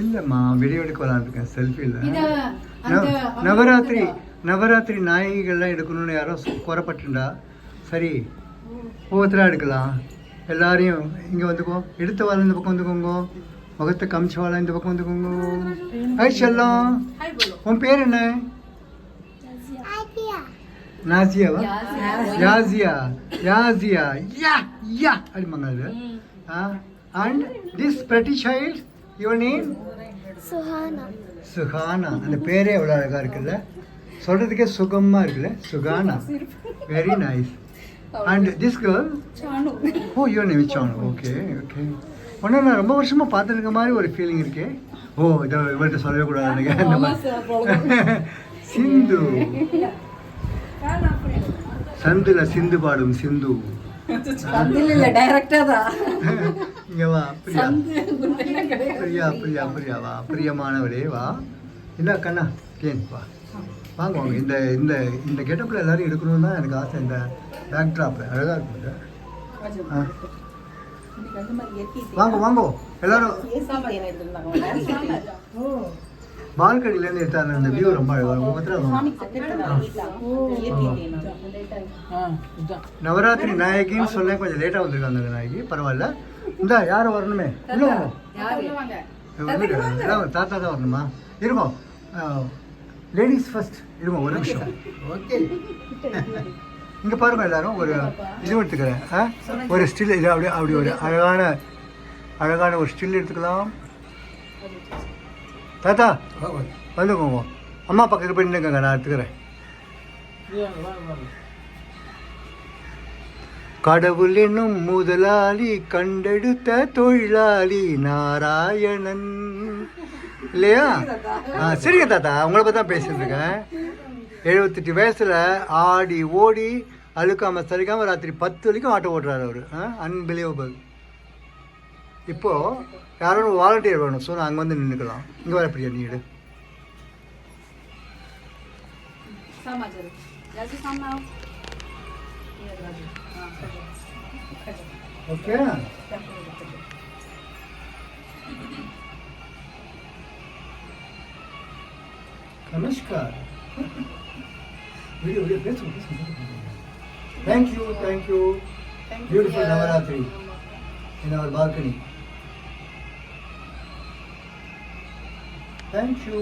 இல்லைம்மா வீடியோ எடுக்க விளாண்டுருக்கேன் செல்ஃபியில். நவராத்திரி நாயகிகள்லாம் எடுக்கணும்னு யாரோ குறைப்பட்டுண்டா. சரி ஒவ்வொருத்தராக எடுக்கலாம். எல்லாரையும் இங்கே வந்துக்கோ, எடுத்த வாழை இந்த பக்கம் வந்துக்கோங்க, முகத்தை கமிச்ச வாழை இந்த பக்கம் வந்துக்கோங்க. ஹாய் செல்லம், உன் பேர் என்ன? நாசியாவா? யாசியா. யாசியா யா யா அப்படிம்பாங்க அது. And this pretty child, your name? Suhana. அந்த பேரே எவ்வளோ அழகாக இருக்குல்ல, சொல்கிறதுக்கே சுகமாக இருக்குல்ல, Suhana. Very nice. And this girl? Oh your name Sanu. Okay okay. ஒன்று நான் ரொம்ப வருஷமாக பார்த்துருக்க மாதிரி ஒரு ஃபீலிங் இருக்கே. ஓ இதை இவர்கிட்ட சொல்லவே கூடாது. சிந்து. சந்துல சிந்து பாடும் சிந்து. இங்க வா பிரியா. பிரியா பிரியா பிரியா வா. பிரியமானவரே வா. என்ன கண்ணா கேன் வா. வாங்க வாங்க. இந்த இந்த இந்த கெட்டப்பில் எல்லாரும் எடுக்கணும்னு தான் எனக்கு ஆசை. இந்த பேக் ட்ராப்பில் அழகாக இருக்கும். வாங்க வாங்க எல்லாரும். பால்கனிலேருந்து எடுத்தாங்க. அந்த வியூ ரொம்ப அழகாக. நவராத்திரி நாயகின்னு சொன்னேன், கொஞ்சம் லேட்டாக வந்திருக்காங்க அந்த நாயகி. பரவாயில்ல. இந்த யாரும் வரணுமே. இல்லை தாத்தா தான் வரணுமா? இருக்கும். Ladies first. இருக்கும் ஒரு நிமிஷம். ஓகே இங்கே பாருங்க எல்லாரும். ஒரு இது எடுத்துக்கிறேன். ஒரு ஸ்டில் இது அப்படி அப்படி ஒரு அழகான ஒரு ஸ்டில் எடுத்துக்கலாம். தாத்தா வந்துக்கோங்க. அம்மா பக்கத்தில் போய் நின்றுக்கங்க, நான் எடுத்துக்கிறேன். கடவுள் என்னும் முதலாளி கண்டெடுத்த தொழிலாளி நாராயணன் இல்லையா? சரிங்க தாத்தா, உங்களை பற்றி தான் பேசிட்டு இருக்கேன். 78 வயசில் ஆடி ஓடி அழுக்காமல் சரிக்காமல் ராத்திரி 10 வரைக்கும் ஆட்டோ ஓட்டுறாரு அவர். அன்பிலீவபிள். இப்போது யாரும் வாலண்டியர் வேணும். ஸோ நான் அங்கே வந்து நின்றுக்கலாம். இங்கே வர பிரியா நீ எடு. ஓகே நமஸ்கார். வீடியோ பேசுவோம். Thank you thank you. Beautiful Navaratri in our balcony. Thank you.